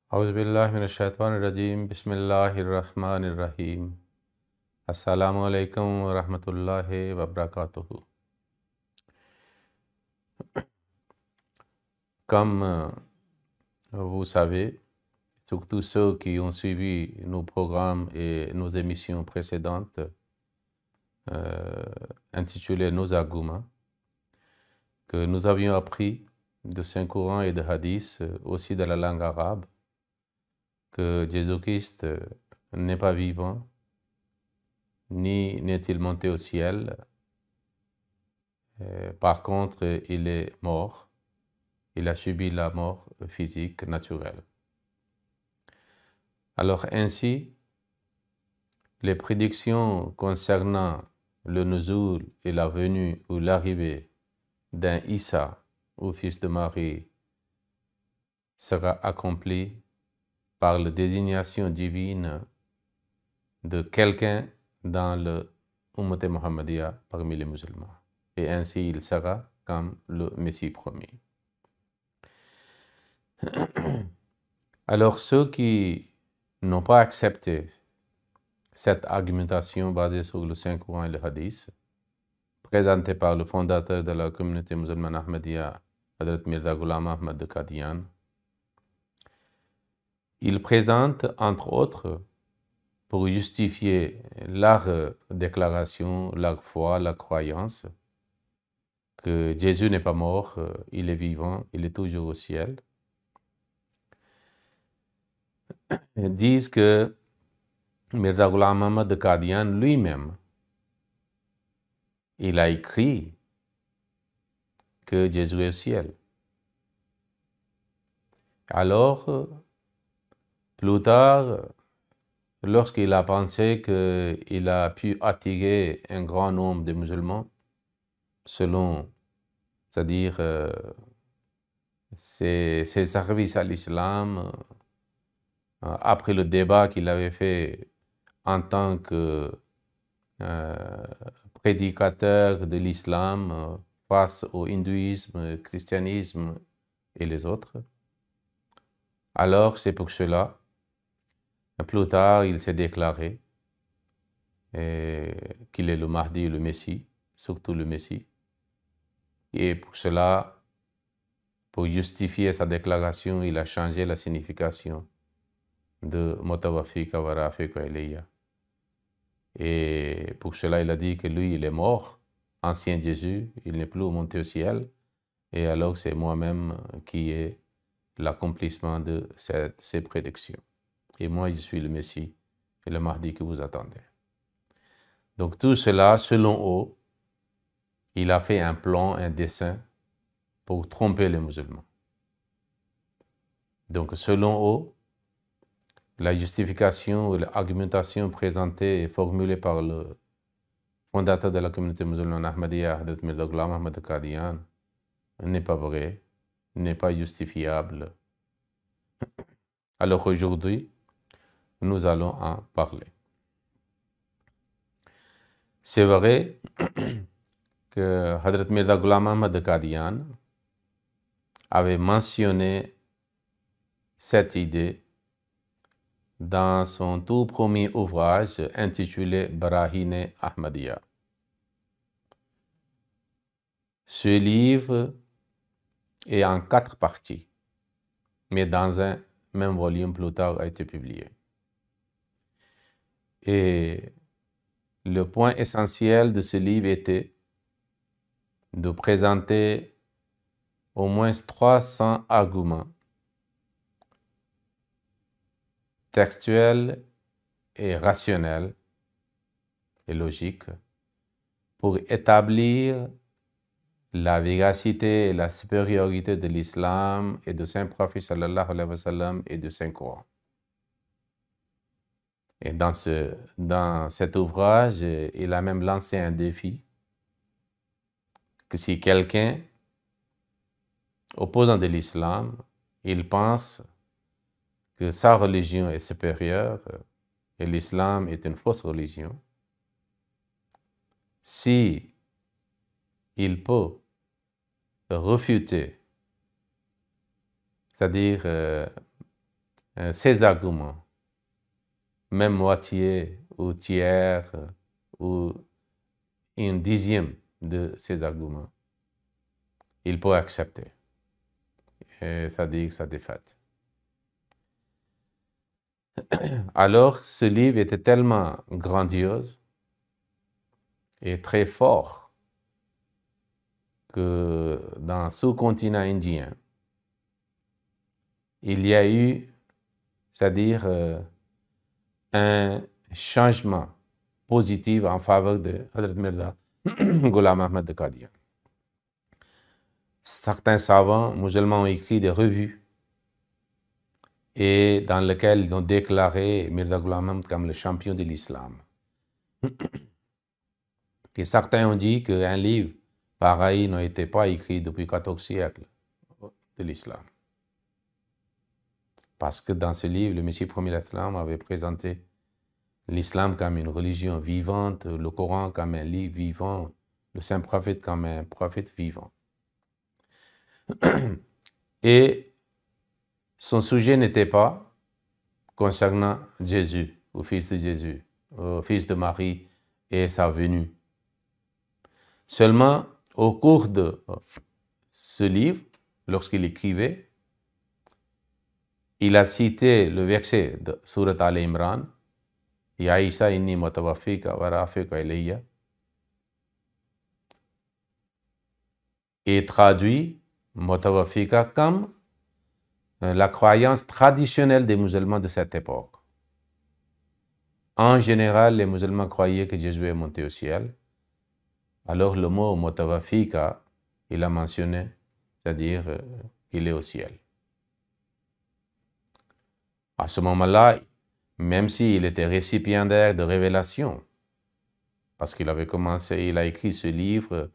Auzubillahiminash-shaytanir-rajim. Bismillahir-rahmanir-rahim. Assalamu alaikum wa rahmatullahi wa barakatuhu. Comme vous savez, surtout ceux qui ont suivi nos programmes et nos émissions précédentes intitulées Nos arguments, que nous avions appris de Saint-Coran et de Hadith, aussi de la langue arabe, que Jésus-Christ n'est pas vivant, ni n'est-il monté au ciel. Par contre, il est mort. Il a subi la mort physique naturelle. Alors ainsi, les prédictions concernant le nuzul et la venue ou l'arrivée d'un Issa, ou fils de Marie, sera accomplie par la désignation divine de quelqu'un dans le Ummat Muhammadiyya parmi les musulmans. Et ainsi il sera comme le Messie promis. Alors ceux qui n'ont pas accepté cette argumentation basée sur le Saint-Coran et le Hadith, présentée par le fondateur de la communauté musulmane Ahmadiyya, Hazrat Mirza Ghulam Ahmad de Qadian, ils présentent entre autres, pour justifier leur déclaration, leur foi, leur croyance, que Jésus n'est pas mort, il est vivant, il est toujours au ciel. Ils disent que Mirza Ghulam Ahmad de Qadian lui-même, il a écrit que Jésus est au ciel. Alors, plus tard, lorsqu'il a pensé qu'il a pu attirer un grand nombre de musulmans, selon, c'est-à-dire ses services à l'islam, après le débat qu'il avait fait en tant que prédicateur de l'islam face au hindouisme, christianisme et les autres. Alors c'est pour cela, plus tard il s'est déclaré qu'il est le Mahdi, le Messie, surtout le Messie. Et pour cela, pour justifier sa déclaration, il a changé la signification de Mutawaffika wa Rafiqa ilayya. Et pour cela, il a dit que lui, il est mort, ancien Jésus, il n'est plus monté au ciel. Et alors, c'est moi-même qui ai l'accomplissement de ces prédictions. Et moi, je suis le Messie et le Mahdi que vous attendez. Donc tout cela, selon eux, il a fait un plan, un dessein pour tromper les musulmans. Donc selon eux, la justification ou l'argumentation présentée et formulée par le fondateur de la communauté musulmane Ahmadiyya, Hazrat Mirza Ghulam Ahmad de Qadian, n'est pas vraie, n'est pas justifiable. Alors aujourd'hui, nous allons en parler. C'est vrai que Hazrat Mirza Ghulam Ahmad de Qadian avait mentionné cette idée dans son tout premier ouvrage intitulé Barahine Ahmadiyya. Ce livre est en 4 parties, mais dans un même volume plus tard a été publié. Et le point essentiel de ce livre était de présenter au moins 300 arguments textuels et rationnels et logiques pour établir la véracité et la supériorité de l'islam et de Saint-Prophète sallallahu alayhi wa sallam et de Saint-Coran. Et dans cet ouvrage, il a même lancé un défi que si quelqu'un opposant de l'islam, il pense que sa religion est supérieure et l'islam est une fausse religion, si il peut refuter, c'est-à-dire ses arguments, même moitié ou tiers ou une dixième de ses arguments, il peut accepter. Et ça dit sa défaite. Alors, ce livre était tellement grandiose et très fort que dans le sous-continent indien, il y a eu, c'est-à-dire un changement positif en faveur de Hazrat Mirza Ghulam Ahmad de Qadian. Certains savants musulmans ont écrit des revues et dans lesquelles ils ont déclaré Mirza Ghulam Ahmad comme le champion de l'islam. Et certains ont dit qu'un livre pareil n'a été pas écrit depuis le XIVe siècle de l'islam. Parce que dans ce livre, le Messie premier de l'islam avait présenté l'islam comme une religion vivante, le Coran comme un livre vivant, le saint prophète comme un prophète vivant. Et son sujet n'était pas concernant Jésus, au fils de Jésus, au fils de Marie et sa venue. Seulement, au cours de ce livre, lorsqu'il écrivait, il a cité le verset de Surat Al-Imran, Ya Isa inni mutawafika wa rafika ilayya, et traduit mutawafika comme la croyance traditionnelle des musulmans de cette époque. En général, les musulmans croyaient que Jésus est monté au ciel. Alors le mot mutawafika, il a mentionné, c'est-à-dire qu'il est au ciel. À ce moment-là, même s'il était récipiendaire de révélations, parce qu'il avait commencé, il a écrit ce livre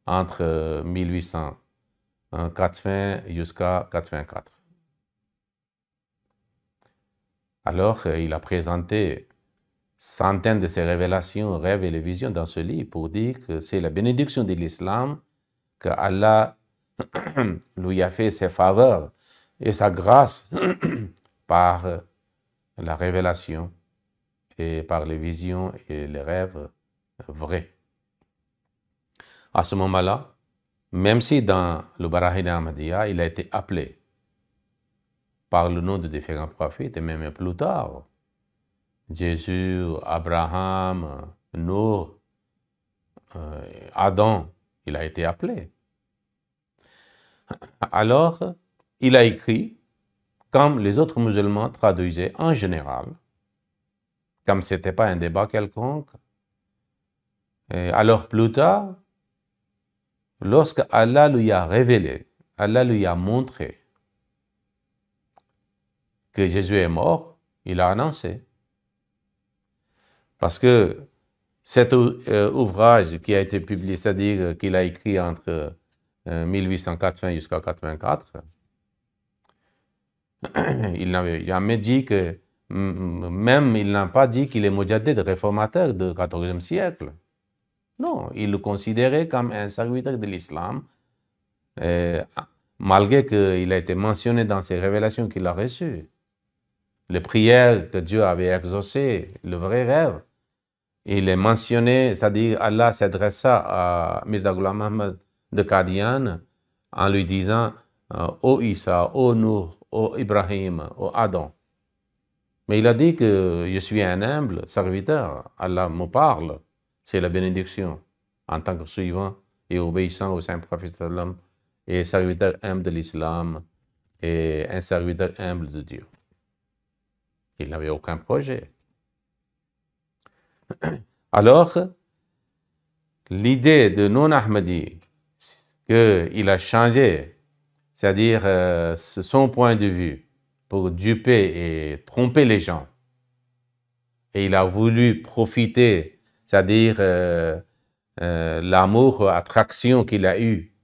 entre 1880 jusqu'à 84. Alors, il a présenté centaines de ses révélations, rêves et les visions dans ce livre pour dire que c'est la bénédiction de l'islam, que Allah lui a fait ses faveurs et sa grâce par la révélation et par les visions et les rêves vrais. À ce moment-là, même si dans le Barahin Ahmadiyya, il a été appelé par le nom de différents prophètes, et même plus tard, Jésus, Abraham, Noé, Adam, il a été appelé. Alors, il a écrit, comme les autres musulmans traduisaient en général, comme ce n'était pas un débat quelconque. Et alors plus tard, lorsque Allah lui a révélé, Allah lui a montré que Jésus est mort, il a annoncé. Parce que cet ouvrage qui a été publié, c'est-à-dire qu'il a écrit entre 1880 jusqu'à 84, il n'avait jamais dit que, même il n'a pas dit qu'il est mujaddid, réformateur du XIVe siècle. Non, il le considérait comme un serviteur de l'islam, malgré qu'il a été mentionné dans ses révélations qu'il a reçues. Les prières que Dieu avait exaucées, le vrai rêve, il est mentionné, c'est-à-dire Allah s'adressa à Mirza Ghulam Ahmad de Qadian en lui disant « Ô Isa, ô Nour, ô Ibrahim, ô Adam ». Mais il a dit que je suis un humble serviteur, Allah me parle, c'est la bénédiction en tant que suivant et obéissant au saint prophète et serviteur humble de l'islam et un serviteur humble de Dieu. Il n'avait aucun projet. Alors, l'idée de non-Ahmadi, qu'il a changé, c'est-à-dire son point de vue pour duper et tromper les gens, et il a voulu profiter, c'est-à-dire l'amour, attraction qu'il a eu,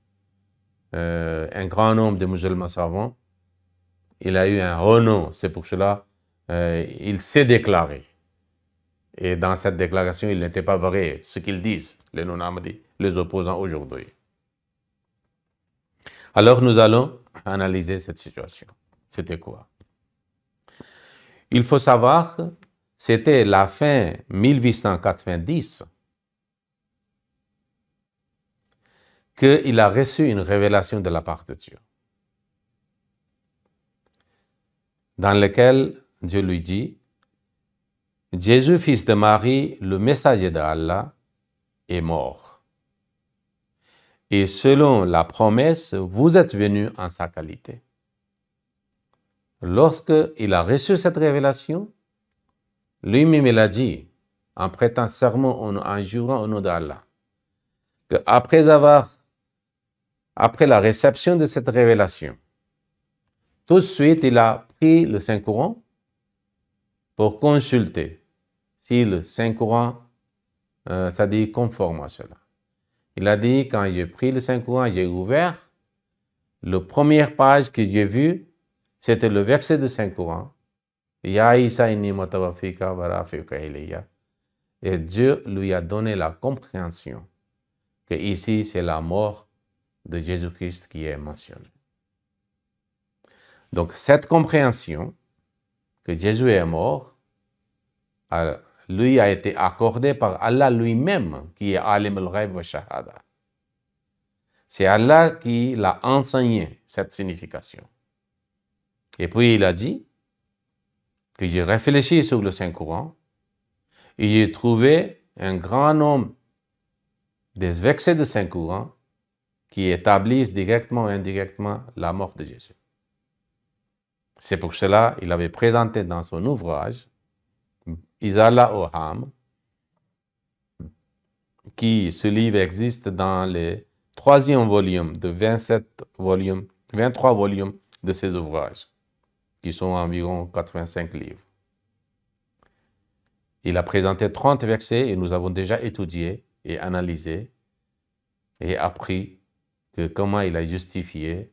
un grand nombre de musulmans savants, il a eu un renom, c'est pour cela il s'est déclaré. Et dans cette déclaration, il n'était pas vrai ce qu'ils disent, les non-Ahmadis, les opposants aujourd'hui. Alors nous allons analyser cette situation. C'était quoi? Il faut savoir que c'était la fin 1890 qu'il a reçu une révélation de la part de Dieu, dans laquelle Dieu lui dit, Jésus, fils de Marie, le messager d'Allah, est mort. Et selon la promesse, vous êtes venu en sa qualité. Lorsqu'il a reçu cette révélation, lui-même il a dit, en prêtant serment, en jurant au nom d'Allah, qu'après la réception de cette révélation, tout de suite, il a pris le Saint-Coran pour consulter si le Saint-Coran, ça dit conforme à cela. Il a dit, quand j'ai pris le Saint-Coran, j'ai ouvert, la première page que j'ai vue, c'était le verset du Saint-Coran. Ya Isa inni mutawafika wa rafiuka ilayya. Et Dieu lui a donné la compréhension que ici, c'est la mort de Jésus-Christ qui est mentionnée. Donc, cette compréhension que Jésus est mort, lui a été accordée par Allah lui-même, qui est Alim al-Ghaib wa Shahada. C'est Allah qui l'a enseigné, cette signification. Et puis, il a dit que j'ai réfléchi sur le Saint-Coran et j'ai trouvé un grand nombre des versets du Saint-Coran qui établissent directement ou indirectement la mort de Jésus. C'est pour cela qu'il avait présenté dans son ouvrage Isala Oham, qui, ce livre existe dans le 3e volume de 23 volumes de ses ouvrages, qui sont environ 85 livres. Il a présenté 30 versets et nous avons déjà étudié et analysé et appris que comment il a justifié,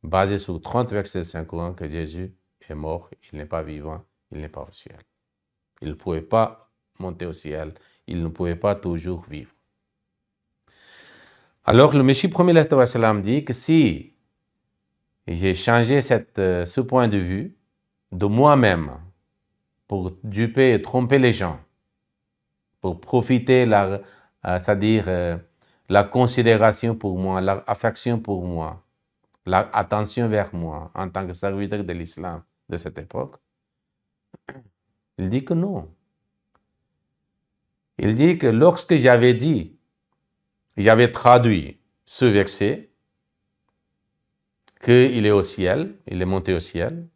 basé sur 30 versets de Saint-Coran, que Jésus est mort, il n'est pas vivant, il n'est pas au ciel. Il ne pouvait pas monter au ciel, il ne pouvait pas toujours vivre. Alors le Messie premier sallam dit que si j'ai changé ce point de vue de moi-même pour duper et tromper les gens, pour profiter, c'est-à-dire la considération pour moi, l'affection pour moi, l'attention vers moi en tant que serviteur de l'islam de cette époque, il dit que non. Il dit que lorsque j'avais traduit ce verset, qu'il est au ciel, il est monté au ciel,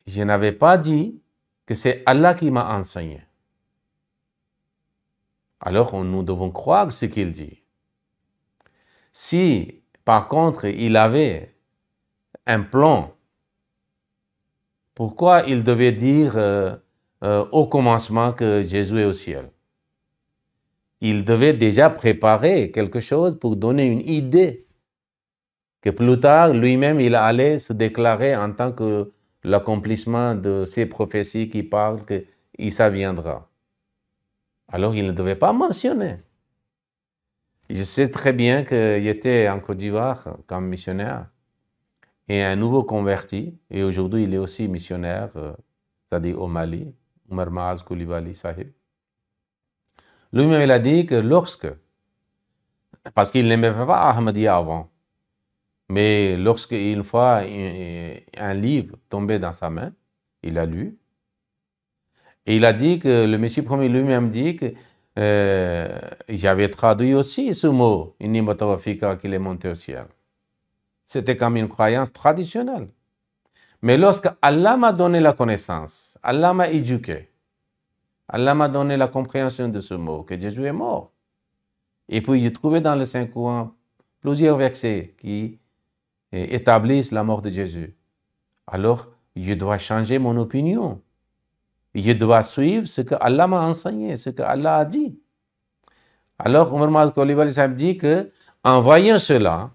je n'avais pas dit que c'est Allah qui m'a enseigné. Alors nous devons croire ce qu'il dit. Si, par contre, il avait un plan, pourquoi il devait dire au commencement que Jésus est au ciel? Il devait déjà préparer quelque chose pour donner une idée que plus tard, lui-même, il allait se déclarer en tant que l'accomplissement de ces prophéties qui parlent que Isa viendra. Alors, il ne devait pas mentionner. Je sais très bien qu'il était en Côte d'Ivoire comme missionnaire et un nouveau converti, et aujourd'hui, il est aussi missionnaire, c'est-à-dire au Mali, Omar Maaz Koulibaly Sahib. Lui-même, il a dit que parce qu'il n'aimait pas Ahmadiyya avant, mais lorsqu'une fois un livre tombait dans sa main, il a lu, et il a dit que le Messie premier lui-même dit que j'avais traduit aussi ce mot, Inni Mutawafika, qu'il est monté au ciel. C'était comme une croyance traditionnelle. Mais lorsque Allah m'a donné la connaissance, Allah m'a éduqué, Allah m'a donné la compréhension de ce mot, que Jésus est mort. Et puis, j'ai trouvé dans le Saint-Coran plusieurs versets qui établissent la mort de Jésus. Alors, je dois changer mon opinion. Je dois suivre ce que Allah m'a enseigné, ce que Allah a dit. Alors, Omar Maaz Koulibaly Sahib dit que, en voyant cela,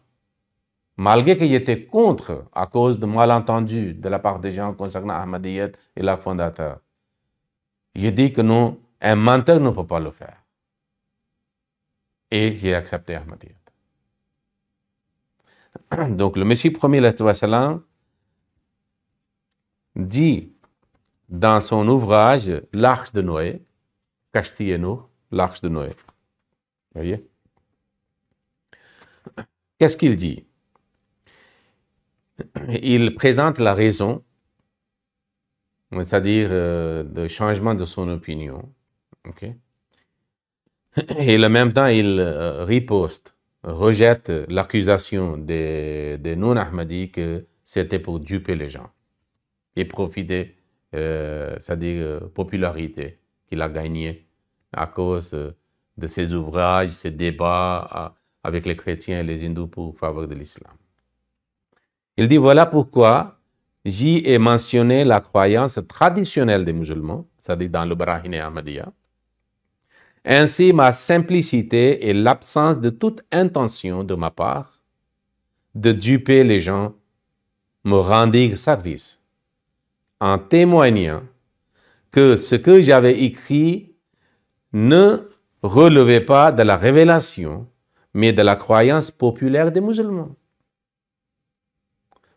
malgré qu'il était contre à cause de malentendus de la part des gens concernant Ahmadiyyat et leur fondateur, je dis que non, un menteur ne peut pas le faire. Et j'ai accepté Ahmadiyyat. Donc le Messie premier, dit dans son ouvrage L'Arche de Noé, Kashti Nuh, l'Arche de Noé. Vous voyez? Qu'est-ce qu'il dit? Il présente la raison, c'est-à-dire le changement de son opinion. Okay? Et en même temps, il riposte, rejette l'accusation des non-Ahmadis que c'était pour duper les gens et profiter, c'est-à-dire popularité qu'il a gagnée à cause de ses ouvrages, ses débats avec les chrétiens et les hindous pour faveur de l'islam. Il dit, voilà pourquoi j'y ai mentionné la croyance traditionnelle des musulmans, c'est-à-dire dans le Brahine Ahmadiyya. Ainsi, ma simplicité et l'absence de toute intention de ma part de duper les gens me rendirent service, en témoignant que ce que j'avais écrit ne relevait pas de la révélation, mais de la croyance populaire des musulmans.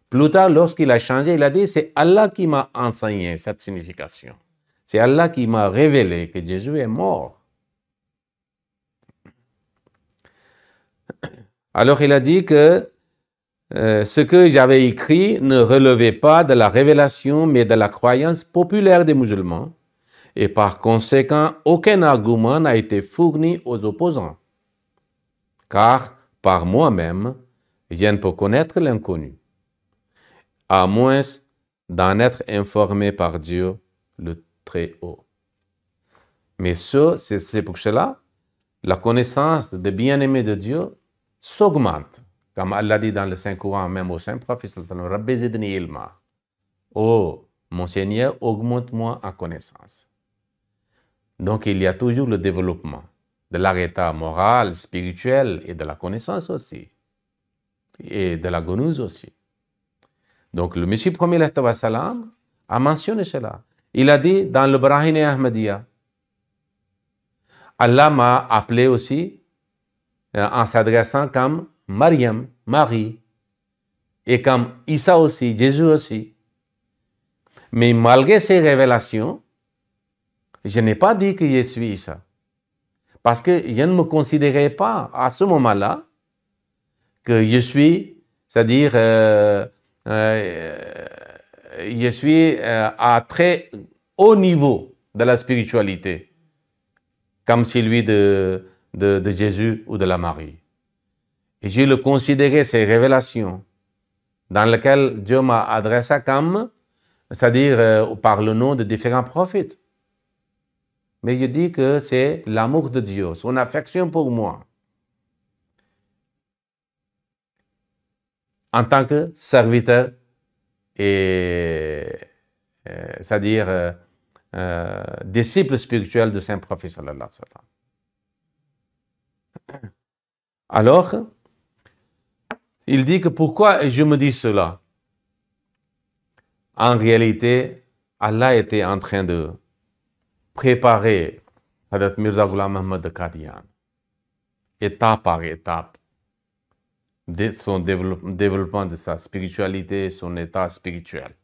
Plus tard, lorsqu'il a changé, il a dit, c'est Allah qui m'a enseigné cette signification. C'est Allah qui m'a révélé que Jésus est mort. Alors il a dit que ce que j'avais écrit ne relevait pas de la révélation, mais de la croyance populaire des musulmans. Et par conséquent, aucun argument n'a été fourni aux opposants. Car par moi-même, je ne peux connaître l'inconnu, à moins d'en être informé par Dieu le Très-Haut. Mais c'est pour cela, la connaissance des bien-aimés de Dieu s'augmente. Comme Allah dit dans le Saint-Coran, même au Saint-Prophète, Rabbi zidni ilma. Oh, mon Seigneur, augmente-moi en connaissance. Donc, il y a toujours le développement de l'état moral, spirituel et de la connaissance aussi. Et de la gonuse aussi. Donc, le Messie premier salam a mentionné cela. Il a dit dans le Brahine Ahmadiyya, Allah m'a appelé aussi en s'adressant comme Mariam, Marie, et comme Isa aussi, Jésus aussi. Mais malgré ces révélations, je n'ai pas dit que je suis Isa. Parce que je ne me considérais pas à ce moment-là que je suis, c'est-à-dire, je suis à très haut niveau de la spiritualité, comme celui de Jésus ou de la Marie. Et je le considérais, ces révélations, dans lesquelles Dieu m'a adressé comme, c'est-à-dire par le nom de différents prophètes. Mais je dis que c'est l'amour de Dieu, son affection pour moi, en tant que serviteur et, c'est-à-dire, disciple spirituel de Saint-Prophète sallallahu alayhi wa sallam. Alors, il dit que pourquoi je me dis cela? En réalité, Allah était en train de préparer Hadrat Mirza Ghulam Ahmad de Qadian, étape par étape, son développement de sa spiritualité, son état spirituel.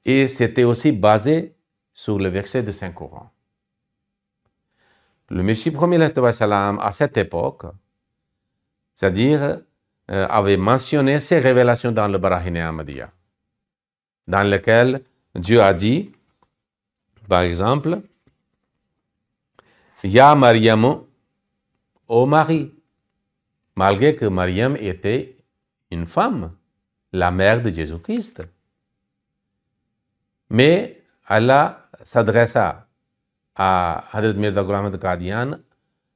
Et c'était aussi basé sur le verset de Saint-Coran. Le Messie premier salam à cette époque, c'est-à-dire, avait mentionné ces révélations dans le Brahine Ahmadiyya, dans lequel Dieu a dit, par exemple, Ya Mariam, ô Marie, malgré que Mariam était une femme, la mère de Jésus-Christ. Mais Allah s'adressa à Hadrat Mirza Ghulam Ahmad Qadian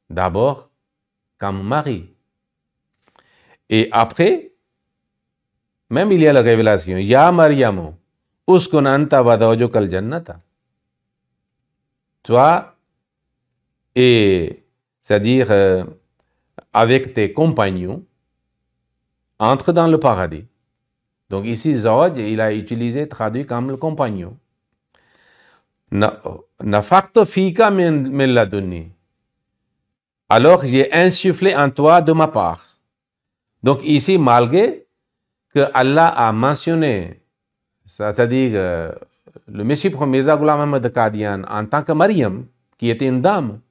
d'abord comme Marie. Et après, même il y a la révélation, Ya Mariam, uskun anta wa zawjukal jannata. Toi et, c'est-à-dire, avec tes compagnons, entre dans le paradis. Donc ici, Zawaj, il a utilisé, traduit comme le compagnon. Nafaktu fika min ladunni. Alors j'ai insufflé en toi de ma part. Donc ici, malgré que Allah a mentionné, c'est-à-dire le Messie Mirza Ghulam Ahmad Qadian en tant que Mariam, qui était une dame,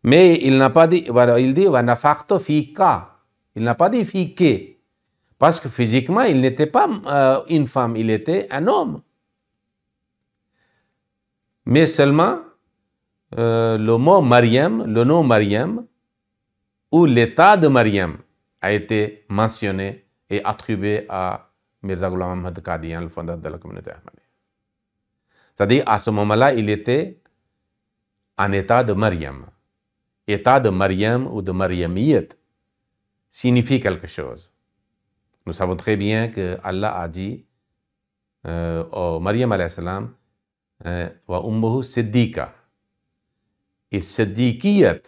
mais il n'a pas dit, voilà, il dit Nafakhtu fika. Il n'a pas dit fike, parce que physiquement, il n'était pas une femme, il était un homme. Mais seulement le mot Mariam, le nom Mariam, ou l'état de Mariam a été mentionné et attribué à Mirza Ghulam Ahmad Qadian, le fondateur de la communauté ahmadiyya. C'est-à-dire, à ce moment-là, il était en état de Mariam. État de Mariam ou de Mariamiyat signifie quelque chose. Nous savons très bien que Allah a dit au Mariam alayhi salam, wa ummuhu siddiqa. Et siddiqiyat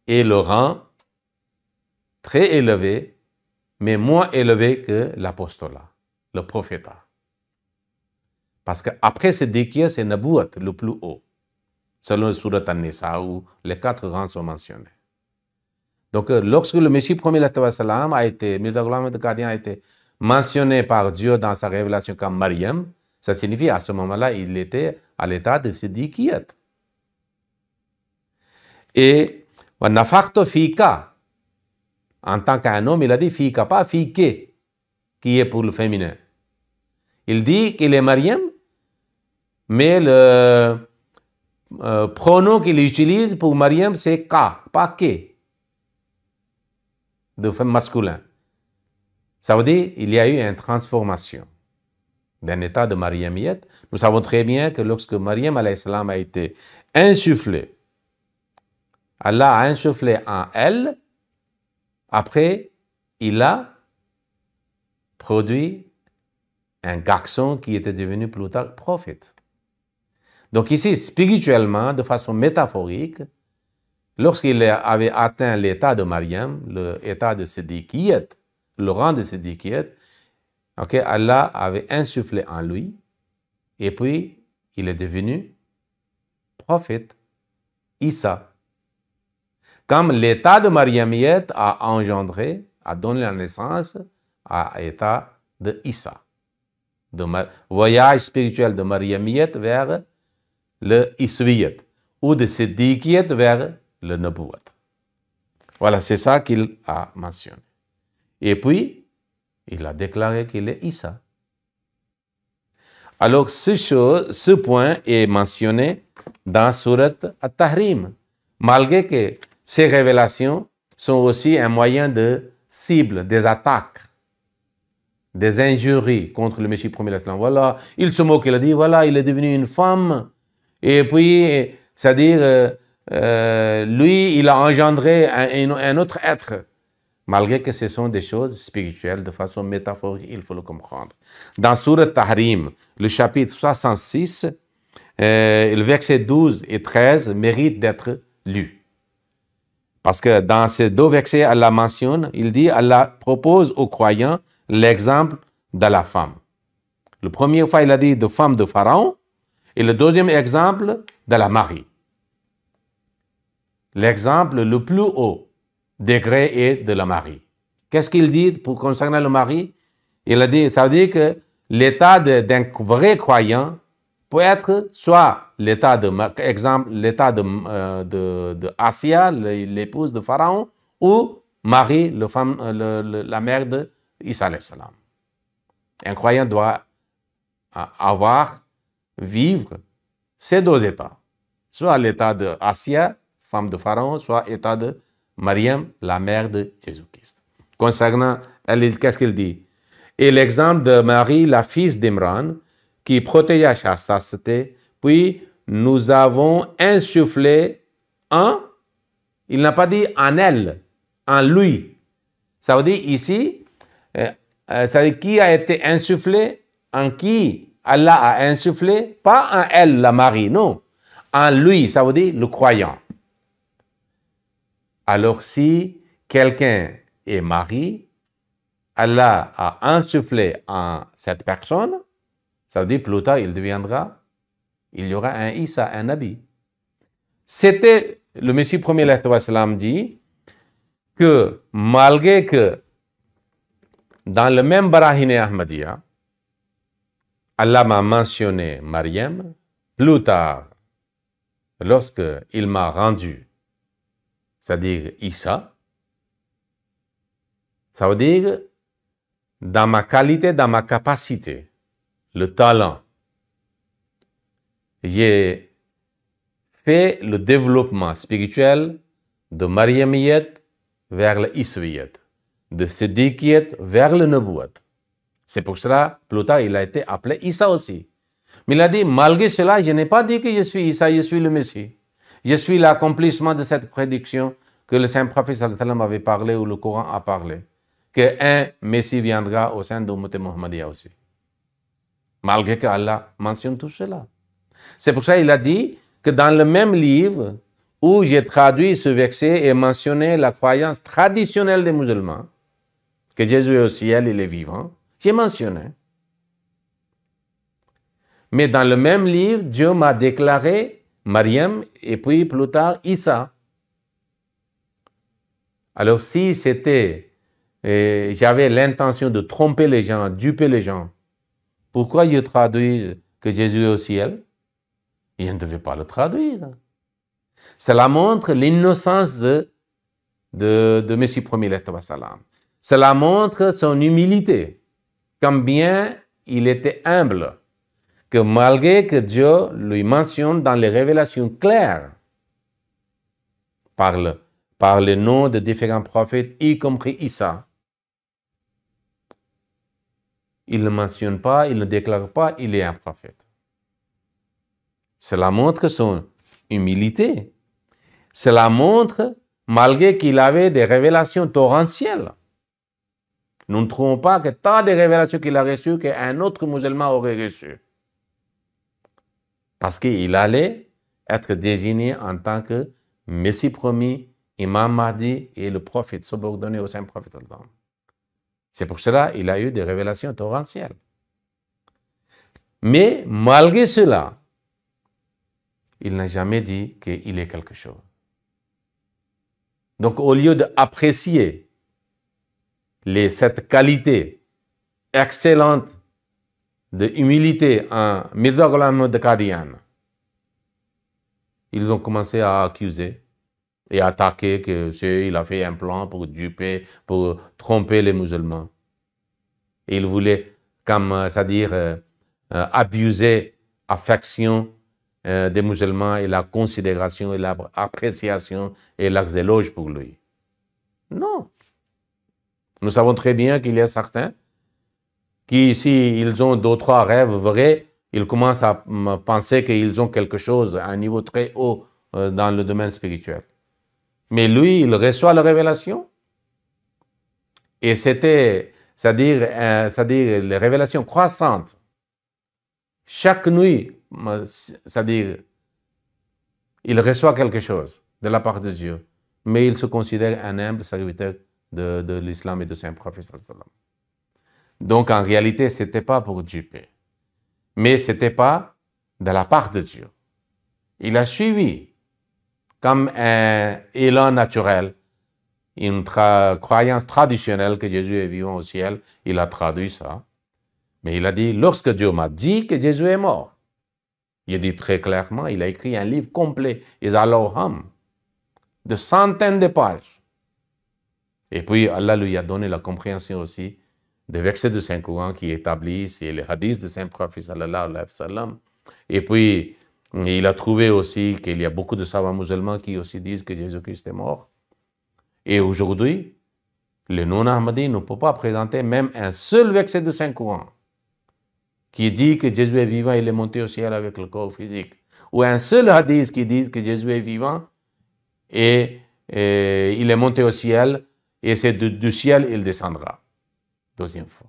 est le rang très élevé, mais moins élevé que l'apostolat, le prophétat. Parce qu'après siddiqiyat, c'est Nabuat, le plus haut, selon le Surat An-Nisa, où les 4 rangs sont mentionnés. Donc, lorsque le Messie premier a été, Mirza Ghulam Ahmad Qadian a été mentionné par Dieu dans sa révélation comme Mariam, ça signifie à ce moment-là, il était à l'état de siddiqiyat. Et Nafakhtu fika, en tant qu'un homme, il a dit fika, pas fike, qui est pour le féminin. Il dit qu'il est Mariam, mais le pronom qu'il utilise pour Mariam, c'est ka, pas ke, de femme masculin. Ça veut dire qu'il y a eu une transformation d'un état de Mariamiyat. Nous savons très bien que lorsque Mariam alayhi salam a été insufflée, Allah a insufflé en elle, après, il a produit un garçon qui était devenu plus tard prophète. Donc ici, spirituellement, de façon métaphorique, lorsqu'il avait atteint l'état de Mariam, l'état de Siddiqiyat, le rang de Siddiqiyat, Allah avait insufflé en lui, et puis il est devenu prophète, Isa. Comme l'état de Mariamiyat a engendré, a donné la naissance à l'état de Isa. Voyage spirituel de Mariamiyat vers le Iswiyat, ou de Siddiqiyat vers le Nabuwat. Voilà, c'est ça qu'il a mentionné. Et puis, il a déclaré qu'il est Isa. Alors, ce point est mentionné dans Surat At-Tahrim, malgré que ces révélations sont aussi un moyen de cible des attaques, des injuries contre le Messie premier. Voilà, il se moque, il a dit, voilà, il est devenu une femme. Et puis, c'est-à-dire, lui, il a engendré un autre être. Malgré que ce sont des choses spirituelles, de façon métaphorique, il faut le comprendre. Dans Surat Tahrim, le chapitre 66, le verset 12 et 13 méritent d'être lus. Parce que dans ces 2 versets, Allah mentionne, il dit, Allah propose aux croyants l'exemple de la femme. Le premier fois, il a dit de femme de Pharaon, et le deuxième exemple, de la Marie. L'exemple le plus haut degré est de la Marie. Qu'est-ce qu'il dit concernant le mari? Il a dit, ça veut dire que l'état d'un vrai croyant peut être soit l'état de, exemple, l'état de Asia, l'épouse de Pharaon, ou Marie, la mère de Isa alayhi salam. Un croyant doit vivre ces 2 états. Soit l'état de Asia, femme de Pharaon, soit l'état de Mariam, la mère de Jésus-Christ. Concernant elle, qu'est-ce qu'il dit? Et l'exemple de Marie, la fille d'Imran, qui protégea sa chasteté, puis nous avons insufflé il n'a pas dit en elle, en lui. Ça veut dire ici, ça veut dire qui a été insufflé, en qui Allah a insufflé, pas en elle, la Marie, non. En lui, ça veut dire le croyant. Alors si quelqu'un est marié, Allah a insufflé en cette personne, ça veut dire plus tard il y aura un Isa, un Nabi. C'était, le Messie premier dit que malgré que dans le même Barahine Ahmadiyya, Allah m'a mentionné Mariam plus tard, lorsqu'il m'a rendu, c'est-à-dire Issa, ça veut dire dans ma qualité, dans ma capacité, le talent, j'ai fait le développement spirituel de Mariamiyat vers l'Iswiyat, de Siddiqiyat vers le Nubuwat. C'est pour cela, plus tard, il a été appelé Issa aussi. Mais il a dit, malgré cela, je n'ai pas dit que je suis Issa, je suis le Messie. Je suis l'accomplissement de cette prédiction que le Saint Prophète sallallahu alayhi wa sallam avait parlé, ou le Coran a parlé, qu'un Messie viendra au sein de l'Ummah Muhammadiyya aussi. Malgré que Allah mentionne tout cela. C'est pour ça qu'il a dit que dans le même livre où j'ai traduit ce verset et mentionné la croyance traditionnelle des musulmans, que Jésus est au ciel, il est vivant, j'ai mentionné. Mais dans le même livre, Dieu m'a déclaré Mariam et puis plus tard Issa. Alors si c'était, j'avais l'intention de tromper les gens, duper les gens, pourquoi je traduis que Jésus est au ciel? Je ne devais pas le traduire. Cela montre l'innocence de Messie premier salam. Cela montre son humilité, combien il était humble, que malgré que Dieu lui mentionne dans les révélations claires, par le nom de différents prophètes, y compris Issa, il ne mentionne pas, il ne déclare pas, il est un prophète. Cela montre son humilité. Cela montre, malgré qu'il avait des révélations torrentielles, nous ne trouvons pas que tant de révélations qu'il a reçues qu'un autre musulman aurait reçues. Parce qu'il allait être désigné en tant que Messie promis, Imam Mahdi et le prophète subordonné au Saint Prophète. C'est pour cela qu'il a eu des révélations torrentielles. Mais malgré cela, il n'a jamais dit qu'il est quelque chose. Donc au lieu d'apprécier cette qualité excellente de humilité en Mirza Ghulam Ahmad Qadian, ils ont commencé à accuser et attaquer qu'il a fait un plan pour duper, pour tromper les musulmans. Et il voulait, c'est-à-dire abuser l'affection des musulmans et la considération et l'appréciation et leurs éloges pour lui. Non. Nous savons très bien qu'il y a certains qui, s'ils ont 2 ou 3 rêves vrais, ils commencent à penser qu'ils ont quelque chose à un niveau très haut dans le domaine spirituel. Mais lui, il reçoit la révélation. Et c'était, c'est-à-dire les révélations croissantes. Chaque nuit, c'est-à-dire, il reçoit quelque chose de la part de Dieu. Mais il se considère un humble serviteur de l'islam et de Saint Prophète. Donc, en réalité, ce n'était pas pour duper. Mais ce n'était pas de la part de Dieu. Il a suivi, comme un élan naturel, une croyance traditionnelle que Jésus est vivant au ciel. Il a traduit ça. Mais il a dit, lorsque Dieu m'a dit que Jésus est mort, il dit très clairement, il a écrit un livre complet, Isaloham, de centaines de pages. Et puis, Allah lui a donné la compréhension aussi des versets de Saint-Coran qui établissent les hadiths de Saint-Prophète sallallahu alayhi wa sallam. Et puis, il a trouvé aussi qu'il y a beaucoup de savants musulmans qui aussi disent que Jésus-Christ est mort. Et aujourd'hui, le non-Ahmadi ne peut pas présenter même un seul verset de Saint-Coran qui dit que Jésus est vivant, il est monté au ciel avec le corps physique. Ou un seul hadith qui dit que Jésus est vivant et il est monté au ciel et c'est du ciel il descendra. Deuxième fois.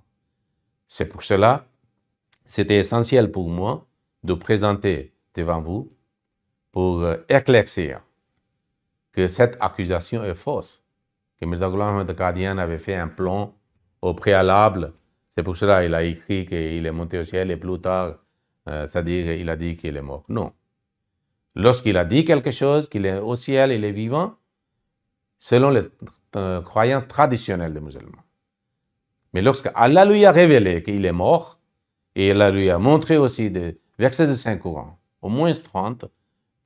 C'est pour cela, c'était essentiel pour moi de présenter devant vous pour éclaircir que cette accusation est fausse, que Mirza Ghulam Ahmad Qadian avait fait un plan au préalable. C'est pour cela qu'il a écrit qu'il est monté au ciel et plus tard, c'est-à-dire il a dit qu'il est mort. Non. Lorsqu'il a dit quelque chose, qu'il est au ciel, il est vivant, selon les croyances traditionnelles des musulmans. Mais lorsque Allah lui a révélé qu'il est mort, Et il lui a montré aussi des versets de Saint-Coran, au moins 30,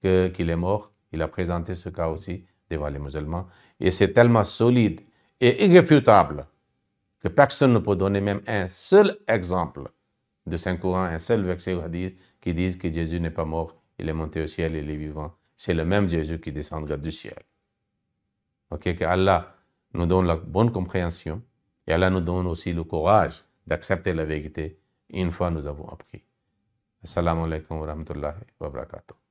qu'il est mort. Il a présenté ce cas aussi devant les musulmans. Et c'est tellement solide et irréfutable que personne ne peut donner même un seul exemple de Saint-Coran, un seul verset ou hadith qui disent que Jésus n'est pas mort, il est monté au ciel, il est vivant. C'est le même Jésus qui descendra du ciel. Ok, que Allah nous donne la bonne compréhension et Allah nous donne aussi le courage d'accepter la vérité une fois nous avons appris. Assalamu alaikum wa rahmatullahi wa barakatuh.